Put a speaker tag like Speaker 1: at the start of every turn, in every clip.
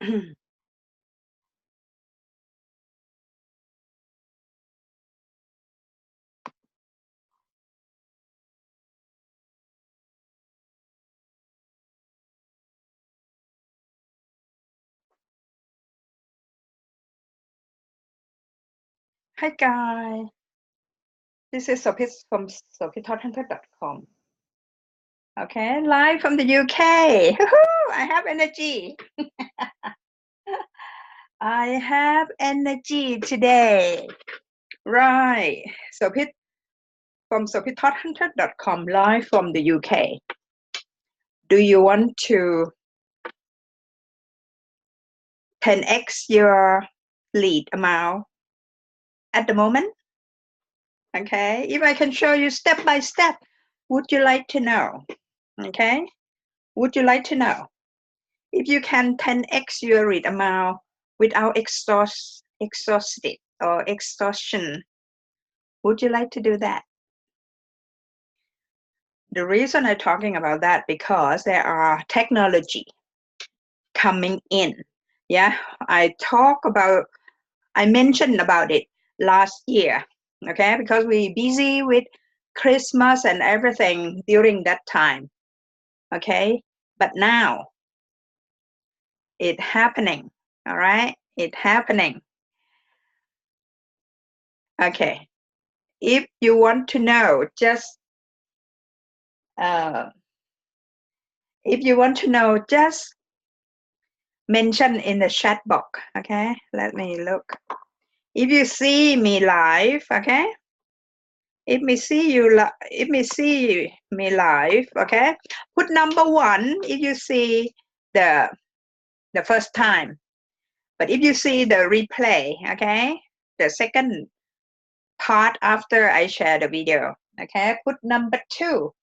Speaker 1: Hi guys, this is Sopit from sopittodhunter.com. Okay, live from the UK. I have energy. I have energy today. Right, Sopit from sopittodhunter.com, live from the UK. Do you want to 10x your lead amount at the moment? Okay, if I can show you step by step, would you like to know? Okay, would you like to know? If you can 10x your lead amount without exhausted or exhaustion, would you like to do that? The reason I'm talking about that because there are technology coming in. Yeah, I mentioned about it last year. Okay, because we're busy with Christmas and everything during that time. Okay, but now it's happening. All right, it's happening. Okay, if you want to know, just mention in the chat box. Okay, let me look. If you see me live, okay, if me see me live, okay, put number 1 if you see the first time. But if you see the replay, okay, the second part after I share the video, okay, put number 2.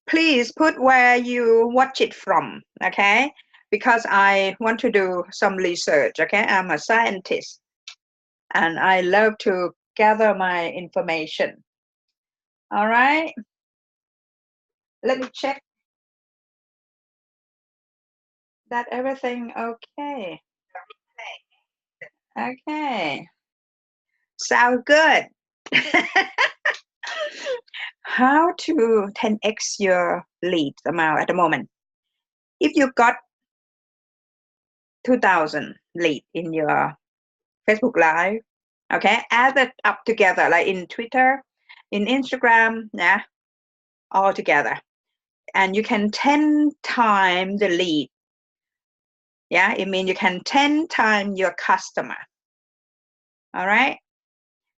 Speaker 1: Please put where you watch it from, okay, because I want to do some research. Okay, I'm a scientist and I love to gather my information. All right, let me check that everything okay. Okay, sound good. How to 10x your lead amount at the moment? If you got 2,000 lead in your Facebook Live, okay, add it up together like in Twitter, in Instagram, yeah, all together. And you can 10 times the lead. Yeah, it means you can 10 times your customer. All right.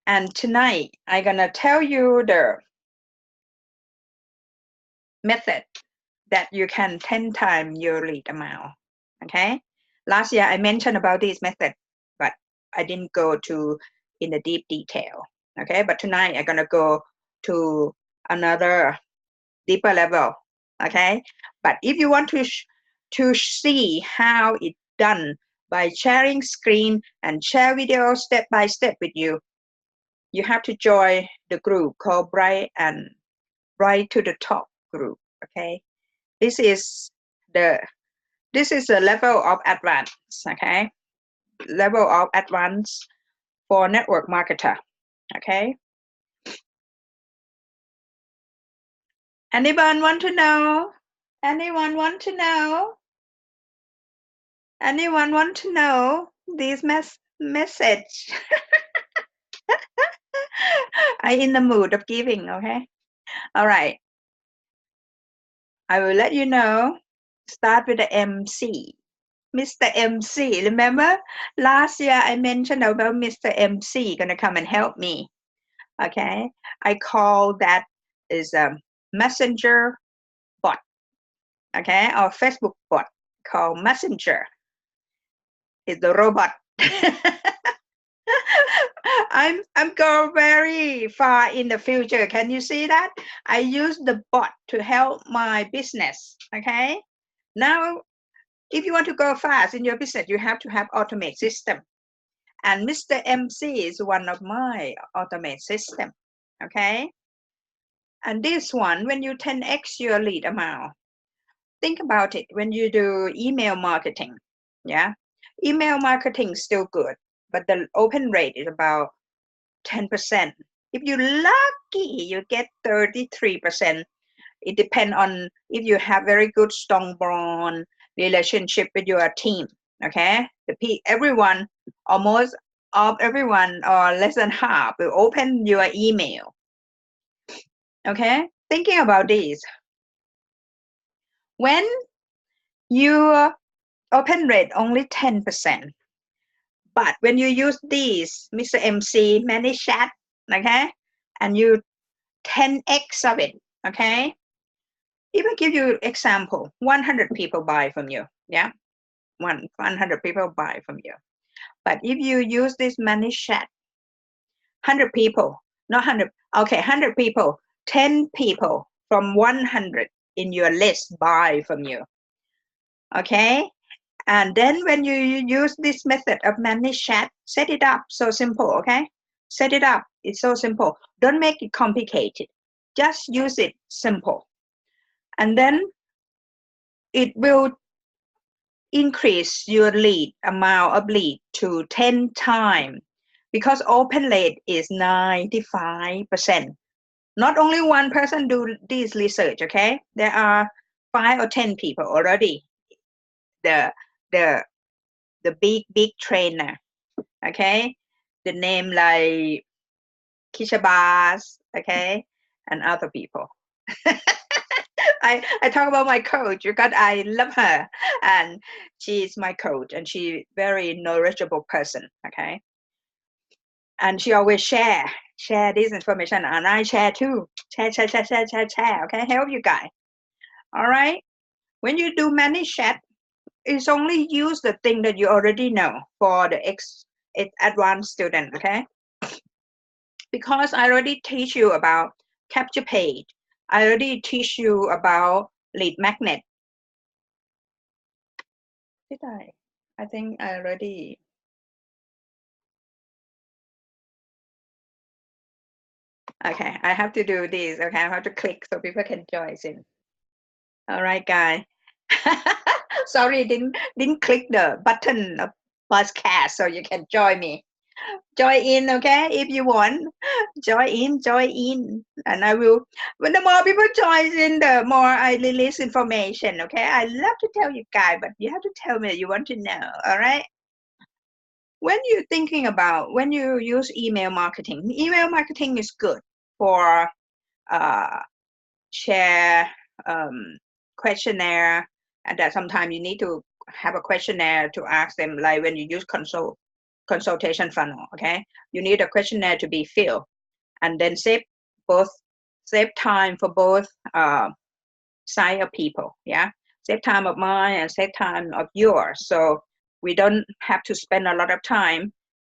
Speaker 1: And tonight, I'm going to tell you the method that you can 10 times your lead amount. Okay. Last year, I mentioned about this method, but I didn't go in the deep detail. Okay. But tonight, I'm going to go to another deeper level. Okay. But if you want to see how it's done by sharing screen and share video step by step with you, you have to join the group called Bright to the Top group. Okay, this is the level of advance. Okay, level of advance for network marketer. Okay, anyone want to know? Anyone want to know? Anyone want to know this message? I'm in the mood of giving, okay? All right. I will let you know. Start with the MC. Mr. MC. Remember last year I mentioned about Mr. MC gonna come and help me. Okay. I call that is a messenger bot. Okay, or Facebook bot called Messenger. It's the robot. I'm going very far in the future. Can you see that? I use the bot to help my business. Okay. Now, if you want to go fast in your business, you have to have automate system. And Mr. MC is one of my automate system. Okay. And this one, when you 10x your lead amount, think about it. When you do email marketing, yeah, email marketing is still good, but the open rate is about 10%. If you're lucky, you get 33%. It depends on if you have very good strong bond relationship with your team. Okay, everyone, almost of everyone or less than half will open your email. Okay, thinking about this, when your open rate only 10%, but when you use this Mr. MC Manychat, okay, and you 10x of it, okay, even give you example, 100 people buy from you, yeah, 100 people buy from you. But if you use this Manychat, 100 people, not 100, okay, 100 people, 10 people from 100 in your list buy from you, okay? And then when you use this method of Manychat, set it up so simple, okay? Set it up, it's so simple. Don't make it complicated. Just use it simple. And then it will increase your lead, amount of lead to 10 times because open rate is 95%. Not only one person do this research, okay? There are 5 or 10 people already. The big trainer, okay? The name like Kishabas, okay? And other people. I talk about my coach because I love her and she's my coach and she's very knowledgeable person, okay? And she always share this information and I share too. Share, okay? Help you guys. All right? When you do Manychat, it's only use the thing that you already know for the advanced student, okay? Because I already teach you about capture page. I already teach you about lead magnet. Did I? I think I already. Okay, I have to do this. Okay, I have to click so people can join in. All right, guys. Sorry, didn't click the button of podcast so you can join me. Join in, okay? If you want, join in, and I will. When the more people join in, the more I release information. Okay, I love to tell you guys, but you have to tell me you want to know. All right. When you're thinking about when you use email marketing is good for share questionnaire, and that sometimes you need to have a questionnaire to ask them, like when you use consultation funnel, okay? You need a questionnaire to be filled and then save time for both side of people, yeah? Save time of mine and save time of yours. So we don't have to spend a lot of time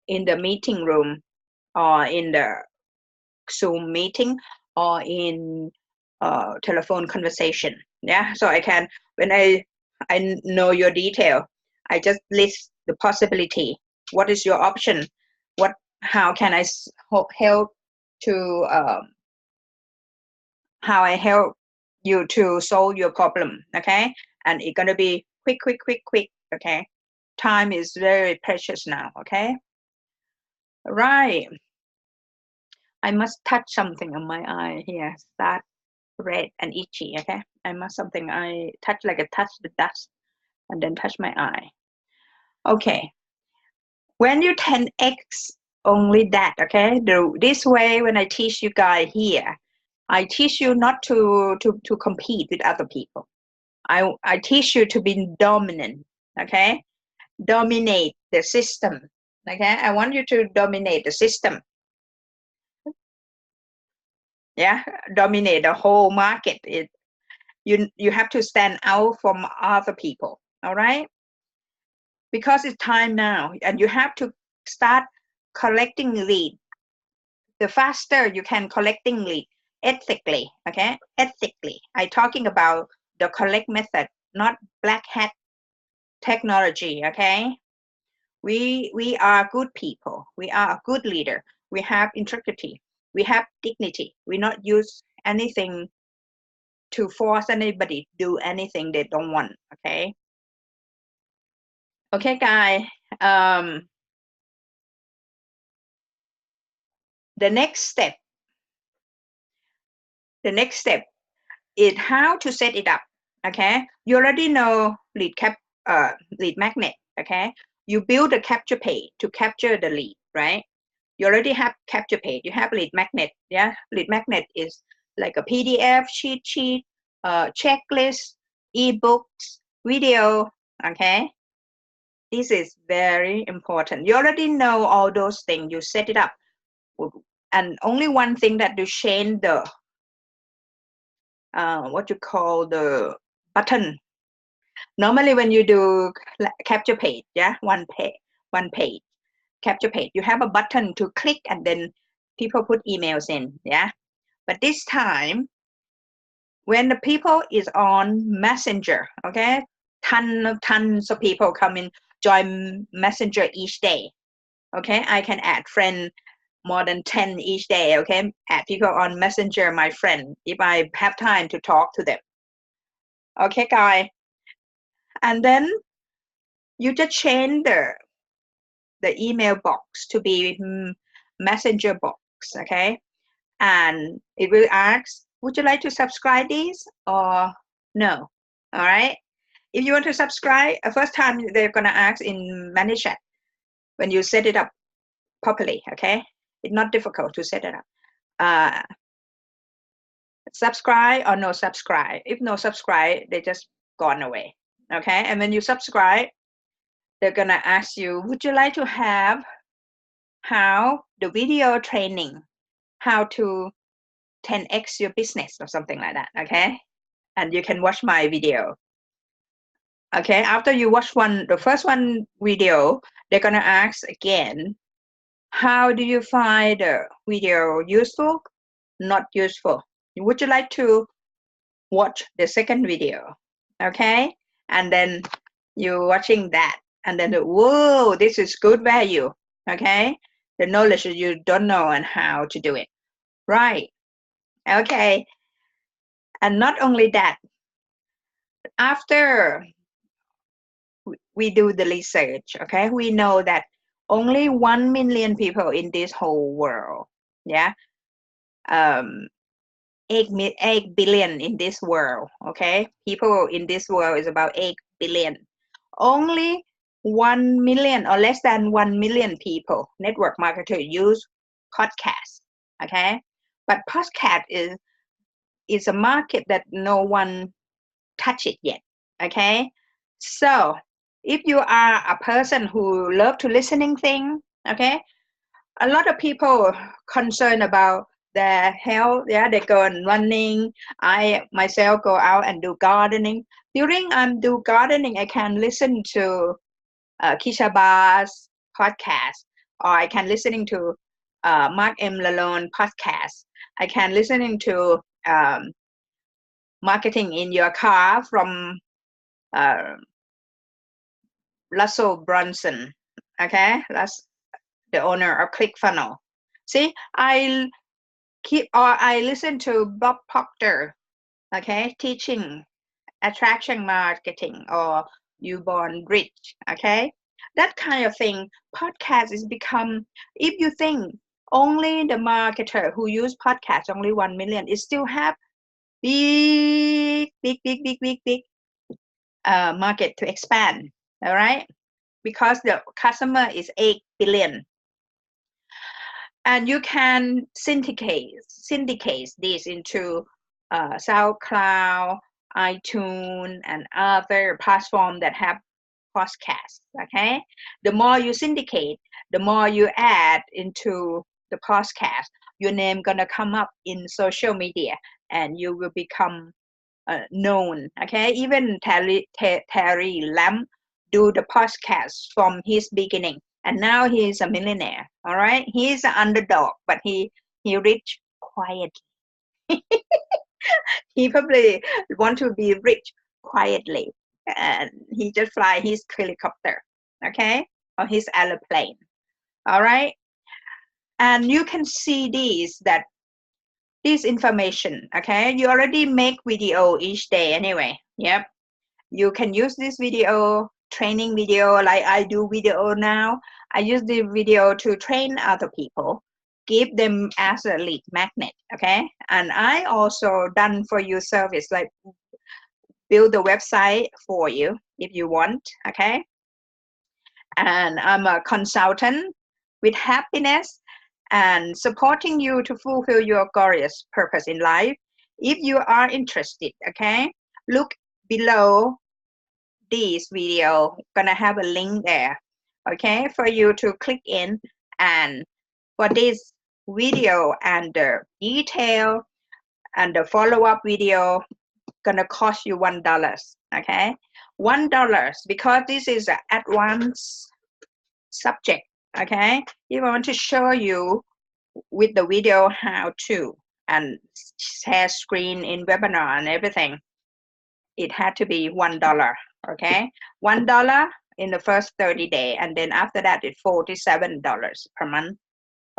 Speaker 1: in the meeting room or in the Zoom meeting or in telephone conversation, yeah? So I can, when I know your detail, I just list the possibility. What is your option? How can I help to how I help you to solve your problem, okay? And it's gonna be quick, okay? Time is very precious now, okay? Right. I must touch something on my eye here. Start red and itchy, okay? I touch like a touch the dust and then touch my eye. Okay. When you 10x only that, okay? This way, when I teach you guys here, I teach you not to compete with other people. I teach you to be dominant, okay? Dominate the system, okay? I want you to dominate the system. Yeah, dominate the whole market. You have to stand out from other people, all right? Because it's time now, and you have to start collecting lead. The faster you can collecting lead ethically, okay? Ethically. I'm talking about the collect method, not black hat technology, okay? We are good people. We are a good leader. We have integrity. We have dignity. We not use anything to force anybody to do anything they don't want. Okay. Okay, guys. The next step is how to set it up. Okay, you already know lead magnet. Okay, you build a capture page to capture the lead, right? You already have capture page. You have lead magnet. Yeah, lead magnet is like a PDF, cheat sheet, checklist, ebooks, video. Okay, this is very important. You already know all those things. You set it up, and only one thing that you change the what you call the button. Normally when you do capture page, yeah, one page capture page, you have a button to click and then people put emails in, yeah. But this time when the people is on Messenger, okay, tons of people come in, join Messenger each day. Okay, I can add friend more than 10 each day. Okay, add people on Messenger, my friend, if I have time to talk to them. Okay, guys. And then you just change the email box to be Messenger box. Okay, and it will ask, would you like to subscribe this or no? All right. If you want to subscribe, first time they're gonna ask in Manychat when you set it up properly. Okay, it's not difficult to set it up. Subscribe or no subscribe. If no subscribe, they just gone away. Okay, and when you subscribe, they're gonna ask you, would you like to have how the video training, how to 10x your business or something like that. Okay, and you can watch my video. Okay, after you watch the first one video, they're gonna ask again, how do you find the video useful, not useful? Would you like to watch the second video? Okay, and then you're watching that, and then whoa, this is good value. Okay, the knowledge you don't know and how to do it, right? Okay, and not only that, after we do the research, okay, we know that only 1 million people in this whole world, yeah, 8 billion in this world, okay, people in this world is about 8 billion. Only 1 million or less than 1 million people, network marketer, use podcast. Okay, but podcast is a market that no one touch it yet. Okay, so if you are a person who love to listening thing, okay, a lot of people concerned about their health. Yeah, they go on running. I myself go out and do gardening. During do gardening, I can listen to Kisha Bar's podcast, or I can listening to Mark M. Lalone podcast. I can listening to marketing in your car from Russell Brunson. Okay, that's the owner of ClickFunnels. See, I listen to Bob Proctor. Okay, teaching attraction marketing or you born rich. Okay, that kind of thing. Podcast is become, if you think only the marketer who use podcast only 1 million, it still have big market to expand. All right, because the customer is 8 billion, and you can syndicate this into SoundCloud, iTunes, and other platforms that have podcasts. Okay, the more you syndicate, the more you add into the podcast, your name gonna come up in social media, and you will become known. Okay, even Terry Lam do the podcast from his beginning, and now he is a millionaire. All right, he's an underdog, but he rich quietly. He probably want to be rich quietly, and he just fly his helicopter, okay, or his airplane. All right, and you can see this that this information, okay? You already make video each day anyway. Yep. You can use this video, training video, like I do video now. I use the video to train other people, give them as a lead magnet, okay? And I also done for you service, like build the website for you if you want, okay? And I'm a consultant with happiness and supporting you to fulfill your glorious purpose in life. If you are interested, okay, look below this video, gonna have a link there, okay, for you to click in. And for this video and the detail and the follow-up video gonna cost you $1, okay, $1, because this is an advanced subject, okay. If I want to show you with the video how to and share screen in webinar and everything, it had to be $1, okay, $1 in the first 30 days, and then after that it's $47 per month.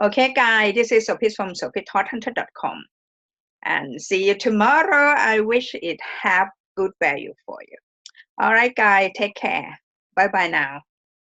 Speaker 1: Okay guys, this is Sopit from sopittodhunter.com, and see you tomorrow. I wish it have good value for you. All right guys, take care. Bye bye now.